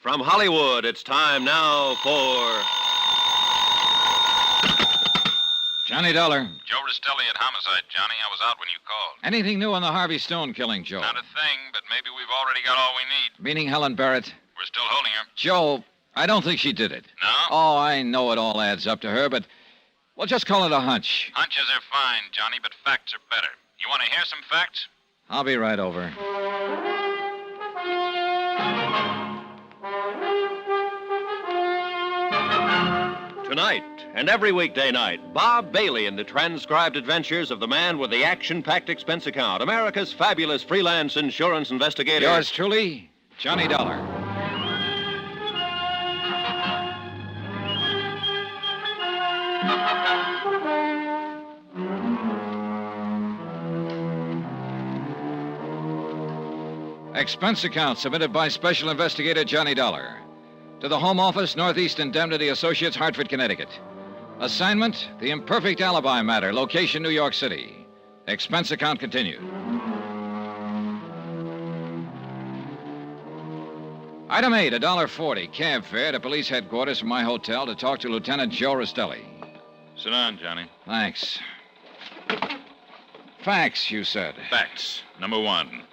From Hollywood, it's time now for... Johnny Dollar. Joe Restelli at Homicide, Johnny. I was out when you called. Anything new on the Harvey Stone killing, Joe? Not a thing, but maybe we've already got all we need. Meaning Helen Barrett? We're still holding her. Joe, I don't think she did it. No? Oh, I know it all adds up to her, but... Well, just call it a hunch. Hunches are fine, Johnny, but facts are better. You want to hear some facts? I'll be right over. Tonight and every weekday night, Bob Bailey in the transcribed adventures of the man with the action-packed expense account, America's fabulous freelance insurance investigator. Yours truly, Johnny Dollar. Expense account submitted by Special Investigator Johnny Dollar. To the Home Office, Northeast Indemnity Associates, Hartford, Connecticut. Assignment, the Imperfect Alibi matter, location New York City. Expense account continued. Item 8, $1.40, cab fare to police headquarters from my hotel to talk to Lieutenant Joe Restelli. Sit down, Johnny. Thanks. Facts, you said. Facts. Number 1.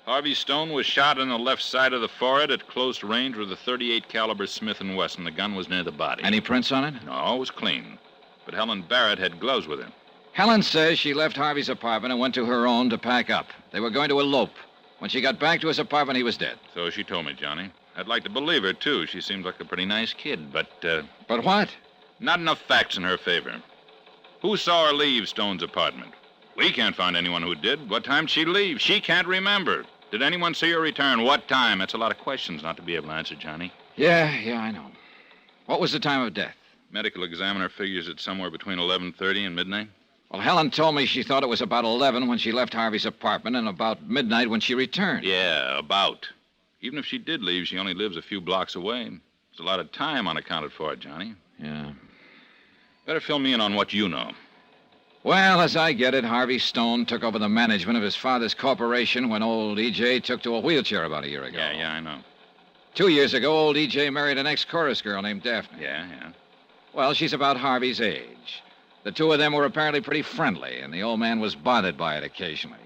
Harvey Stone was shot on the left side of the forehead at close range with a .38 caliber Smith & Wesson. The gun was near the body. Any prints on it? No, it was clean. But Helen Barrett had gloves with her. Helen says she left Harvey's apartment and went to her own to pack up. They were going to elope. When she got back to his apartment, he was dead. So she told me, Johnny. I'd like to believe her, too. She seems like a pretty nice kid, but... But what? Not enough facts in her favor. Who saw her leave Stone's apartment? We can't find anyone who did. What time did she leave? She can't remember. Did anyone see her return? What time? That's a lot of questions not to be able to answer, Johnny. Yeah, I know. What was the time of death? Medical examiner figures it's somewhere between 11:30 and midnight. Well, Helen told me she thought it was about 11 when she left Harvey's apartment and about midnight when she returned. Yeah, about. Even if she did leave, she only lives a few blocks away. There's a lot of time unaccounted for, Johnny. Yeah. Better fill me in on what you know. Well, as I get it, Harvey Stone took over the management of his father's corporation when old E.J. took to a wheelchair about a year ago. Yeah, I know. 2 years ago, old E.J. married an ex-chorus girl named Daphne. Yeah. Well, she's about Harvey's age. The two of them were apparently pretty friendly, and the old man was bothered by it occasionally.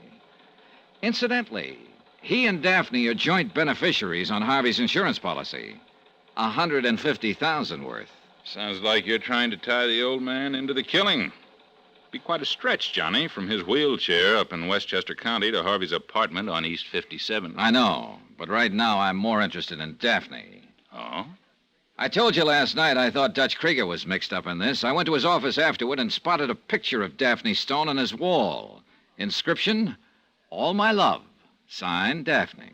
Incidentally, he and Daphne are joint beneficiaries on Harvey's insurance policy. $150,000 worth. Sounds like you're trying to tie the old man into the killing. Be quite a stretch, Johnny, from his wheelchair up in Westchester County to Harvey's apartment on East 57. I know, but right now I'm more interested in Daphne. Oh? I told you last night I thought Dutch Krieger was mixed up in this. I went to his office afterward and spotted a picture of Daphne Stone on his wall. Inscription, All My Love. Signed, Daphne.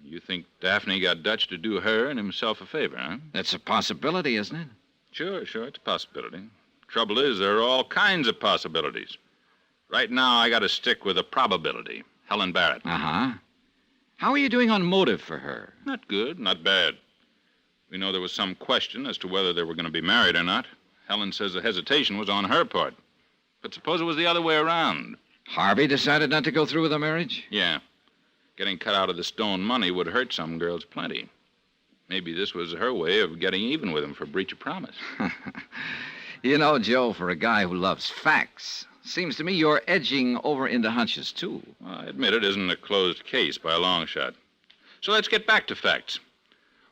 You think Daphne got Dutch to do her and himself a favor, huh? That's a possibility, isn't it? Sure, it's a possibility. Trouble is, there are all kinds of possibilities. Right now, I got to stick with a probability. Helen Barrett. Uh-huh. How are you doing on motive for her? Not good, not bad. We know there was some question as to whether they were going to be married or not. Helen says the hesitation was on her part. But suppose it was the other way around. Harvey decided not to go through with the marriage? Yeah. Getting cut out of the Stone money would hurt some girls plenty. Maybe this was her way of getting even with him for breach of promise. You know, Joe, for a guy who loves facts, seems to me you're edging over into hunches, too. Well, I admit it isn't a closed case by a long shot. So let's get back to facts.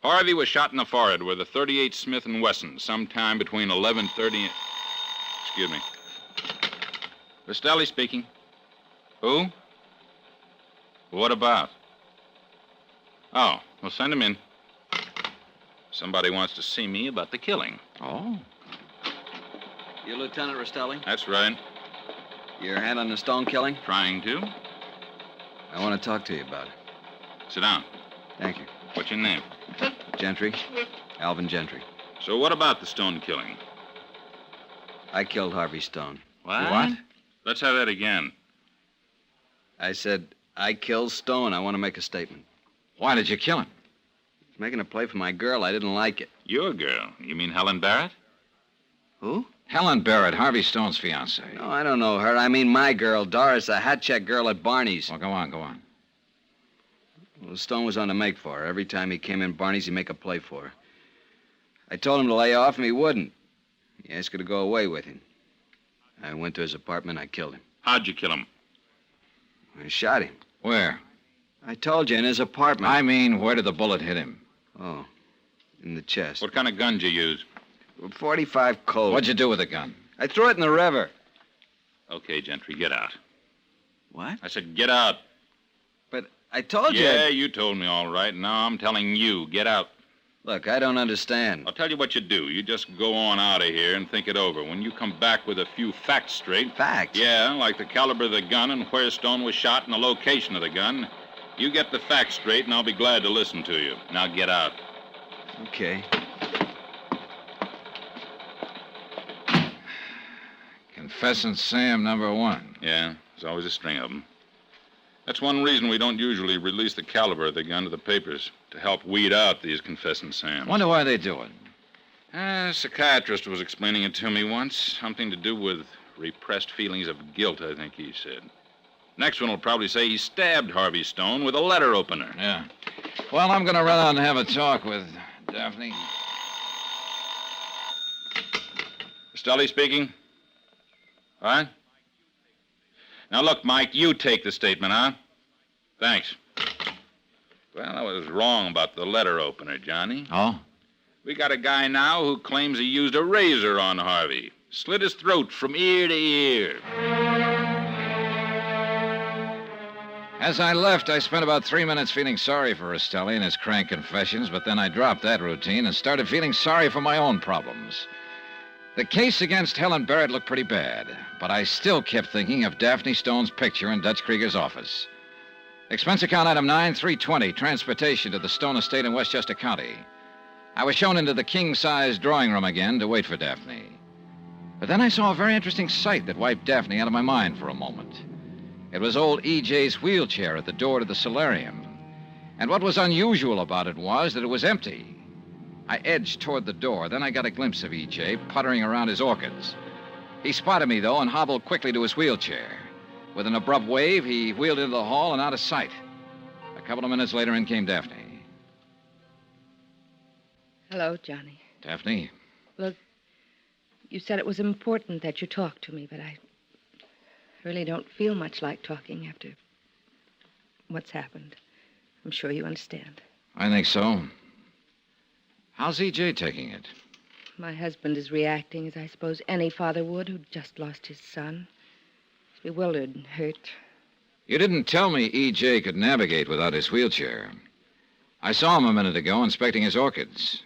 Harvey was shot in the forehead with a .38 Smith & Wesson sometime between 11:30 and... Excuse me. Restelli speaking. Who? What about? Oh, well, send him in. Somebody wants to see me about the killing. Oh? You Lieutenant Restelli? That's right. You're handling the Stone killing? Trying to. I want to talk to you about it. Sit down. Thank you. What's your name? Gentry. Alvin Gentry. So what about the Stone killing? I killed Harvey Stone. What? Let's have that again. I said, I killed Stone. I want to make a statement. Why did you kill him? He's making a play for my girl. I didn't like it. Your girl? You mean Helen Barrett? Who? Helen Barrett, Harvey Stone's fiancée. No, I don't know her. I mean my girl, Doris, a hat check girl at Barney's. Well, go on. Well, Stone was on the make for her. Every time he came in Barney's, he'd make a play for her. I told him to lay off, and he wouldn't. He asked her to go away with him. I went to his apartment, I killed him. How'd you kill him? I shot him. Where? I told you, in his apartment. I mean, where did the bullet hit him? Oh, in the chest. What kind of gun did you use? 45 Colt. What'd you do with the gun? I threw it in the river. Okay, Gentry, get out. What? I said get out. But I told you. Yeah, you told me all right. Now I'm telling you, get out. Look, I don't understand. I'll tell you what you do. You just go on out of here and think it over. When you come back with a few facts straight... Facts? Yeah, like the caliber of the gun and where Stone was shot and the location of the gun. You get the facts straight, and I'll be glad to listen to you. Now get out. Okay. Confessing Sam #1. Yeah, there's always a string of them. That's one reason we don't usually release the caliber of the gun to the papers, to help weed out these confessing Sams. Wonder why they do it. A psychiatrist was explaining it to me once. Something to do with repressed feelings of guilt, I think he said. Next one will probably say he stabbed Harvey Stone with a letter opener. Yeah. Well, I'm going to run out and have a talk with Daphne. Stelly speaking. What? Now, look, Mike, you take the statement, huh? Thanks. Well, I was wrong about the letter opener, Johnny. Oh? We got a guy now who claims he used a razor on Harvey. Slit his throat from ear to ear. As I left, I spent about 3 minutes feeling sorry for Rastelli and his crank confessions, but then I dropped that routine and started feeling sorry for my own problems. The case against Helen Barrett looked pretty bad, but I still kept thinking of Daphne Stone's picture in Dutch Krieger's office. Expense account item 9320, transportation to the Stone estate in Westchester County. I was shown into the king-size drawing room again to wait for Daphne. But then I saw a very interesting sight that wiped Daphne out of my mind for a moment. It was old E.J.'s wheelchair at the door to the solarium. And what was unusual about it was that it was empty. I edged toward the door. Then I got a glimpse of E.J. puttering around his orchids. He spotted me, though, and hobbled quickly to his wheelchair. With an abrupt wave, he wheeled into the hall and out of sight. A couple of minutes later, in came Daphne. Hello, Johnny. Daphne? Look, you said it was important that you talk to me, but I really don't feel much like talking after what's happened. I'm sure you understand. I think so. How's E.J. taking it? My husband is reacting as I suppose any father would who'd just lost his son. He's bewildered and hurt. You didn't tell me E.J. could navigate without his wheelchair. I saw him a minute ago inspecting his orchids.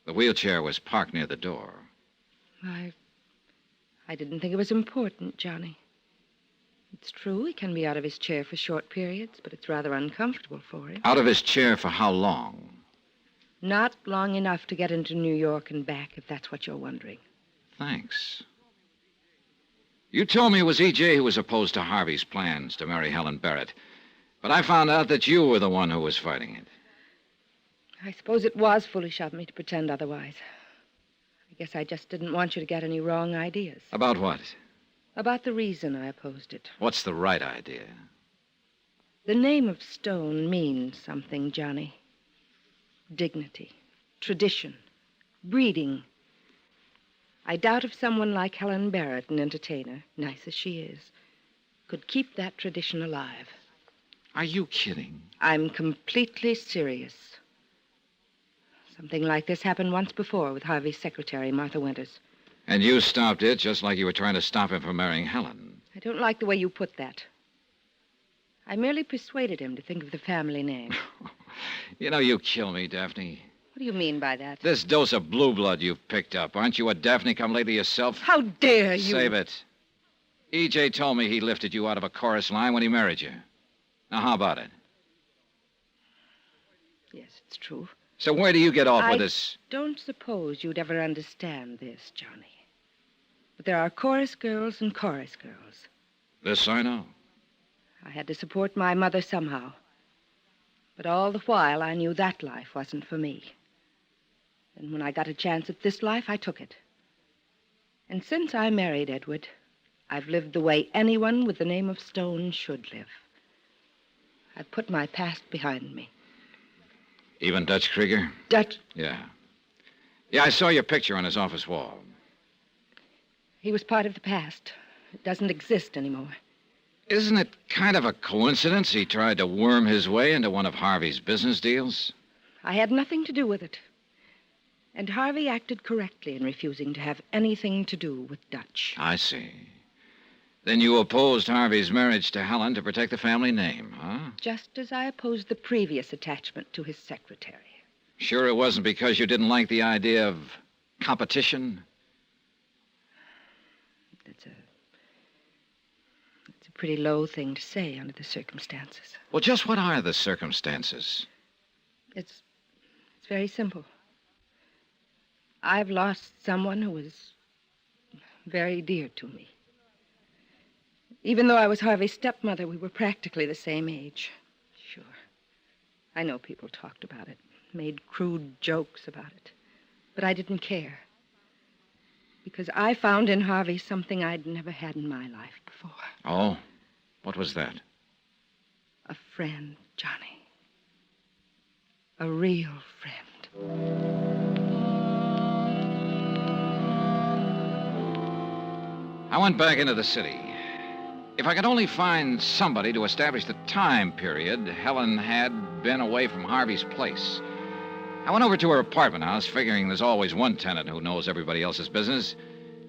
The wheelchair was parked near the door. I didn't think it was important, Johnny. It's true he can be out of his chair for short periods, but it's rather uncomfortable for him. Out of his chair for how long? Not long enough to get into New York and back, if that's what you're wondering. Thanks. You told me it was E.J. who was opposed to Harvey's plans to marry Helen Barrett, but I found out that you were the one who was fighting it. I suppose it was foolish of me to pretend otherwise. I guess I just didn't want you to get any wrong ideas. About what? About the reason I opposed it. What's the right idea? The name of Stone means something, Johnny. Dignity, tradition, breeding. I doubt if someone like Helen Barrett, an entertainer, nice as she is, could keep that tradition alive. Are you kidding? I'm completely serious. Something like this happened once before with Harvey's secretary, Martha Winters. And you stopped it just like you were trying to stop him from marrying Helen. I don't like the way you put that. I merely persuaded him to think of the family name. You know, you kill me, Daphne. What do you mean by that? This dose of blue blood you've picked up, aren't you a Daphne come lately yourself? How dare you? Save it. E.J. told me he lifted you out of a chorus line when he married you. Now, how about it? Yes, it's true. So where do you get off with this? I don't suppose you'd ever understand this, Johnny. But there are chorus girls and chorus girls. This I know. I had to support my mother somehow. But all the while, I knew that life wasn't for me. And when I got a chance at this life, I took it. And since I married Edward, I've lived the way anyone with the name of Stone should live. I've put my past behind me. Even Dutch Krieger? Dutch. Yeah. Yeah, I saw your picture on his office wall. He was part of the past. It doesn't exist anymore. Isn't it kind of a coincidence he tried to worm his way into one of Harvey's business deals? I had nothing to do with it. And Harvey acted correctly in refusing to have anything to do with Dutch. I see. Then you opposed Harvey's marriage to Helen to protect the family name, huh? Just as I opposed the previous attachment to his secretary. Sure it wasn't because you didn't like the idea of competition? It's a pretty low thing to say under the circumstances. Well, just what are the circumstances? It's very simple. I've lost someone who was very dear to me. Even though I was Harvey's stepmother, we were practically the same age. Sure. I know people talked about it, made crude jokes about it. But I didn't care. Because I found in Harvey something I'd never had in my life before. Oh? What was that? A friend, Johnny. A real friend. I went back into the city. If I could only find somebody to establish the time period Helen had been away from Harvey's place. I went over to her apartment house, figuring there's always one tenant who knows everybody else's business.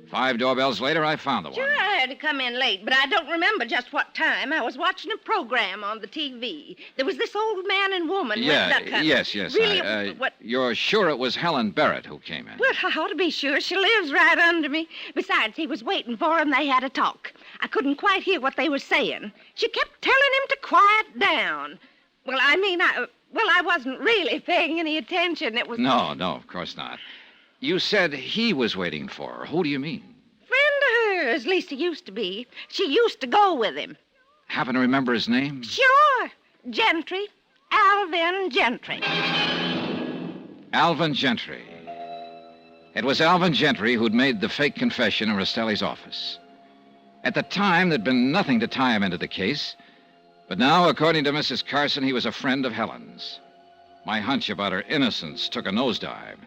5 doorbells later, I found the one. Sure, I had to come in late, but I don't remember just what time. I was watching a program on the TV. There was this old man and woman went duck hunting. Yes. Really, what? You're sure it was Helen Barrett who came in? Well, I ought to be sure. She lives right under me. Besides, he was waiting for him. They had a talk. I couldn't quite hear what they were saying. She kept telling him to quiet down. Well, I wasn't really paying any attention. It was... No, of course not. You said he was waiting for her. Who do you mean? Friend of hers, at least he used to be. She used to go with him. Happen to remember his name? Sure. Gentry. Alvin Gentry. Alvin Gentry. It was Alvin Gentry who'd made the fake confession in Rastelli's office. At the time, there'd been nothing to tie him into the case. But now, according to Mrs. Carson, he was a friend of Helen's. My hunch about her innocence took a nosedive.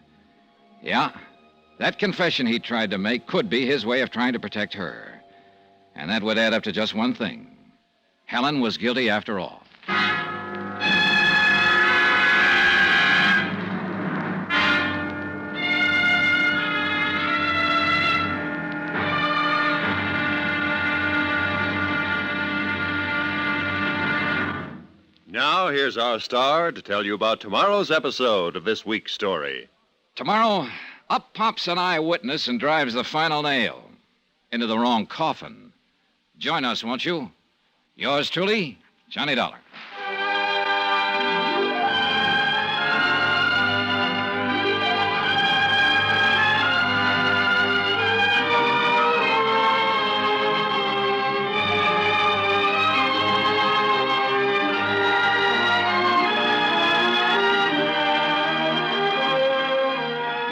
Yeah, that confession he tried to make could be his way of trying to protect her. And that would add up to just one thing. Helen was guilty after all. Now, here's our star to tell you about tomorrow's episode of this week's story. Tomorrow, up pops an eyewitness and drives the final nail into the wrong coffin. Join us, won't you? Yours truly, Johnny Dollar.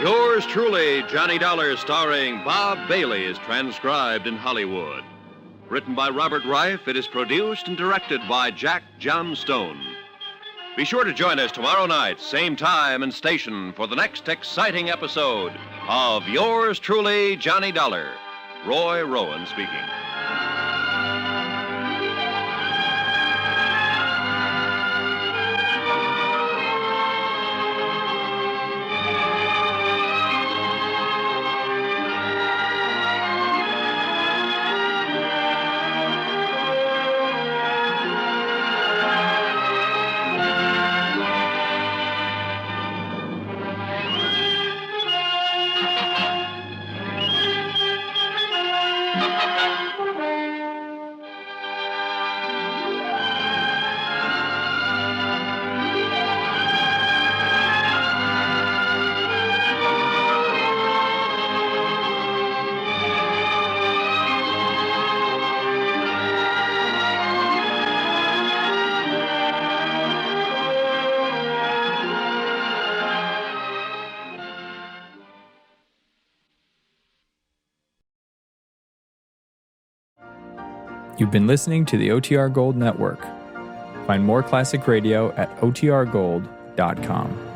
Yours truly, Johnny Dollar, starring Bob Bailey, is transcribed in Hollywood. Written by Robert Reif, it is produced and directed by Jack John Stone. Be sure to join us tomorrow night, same time and station, for the next exciting episode of Yours truly, Johnny Dollar. Roy Rowan speaking. You've been listening to the OTR Gold Network. Find more classic radio at otrgold.com. Imperfect.com.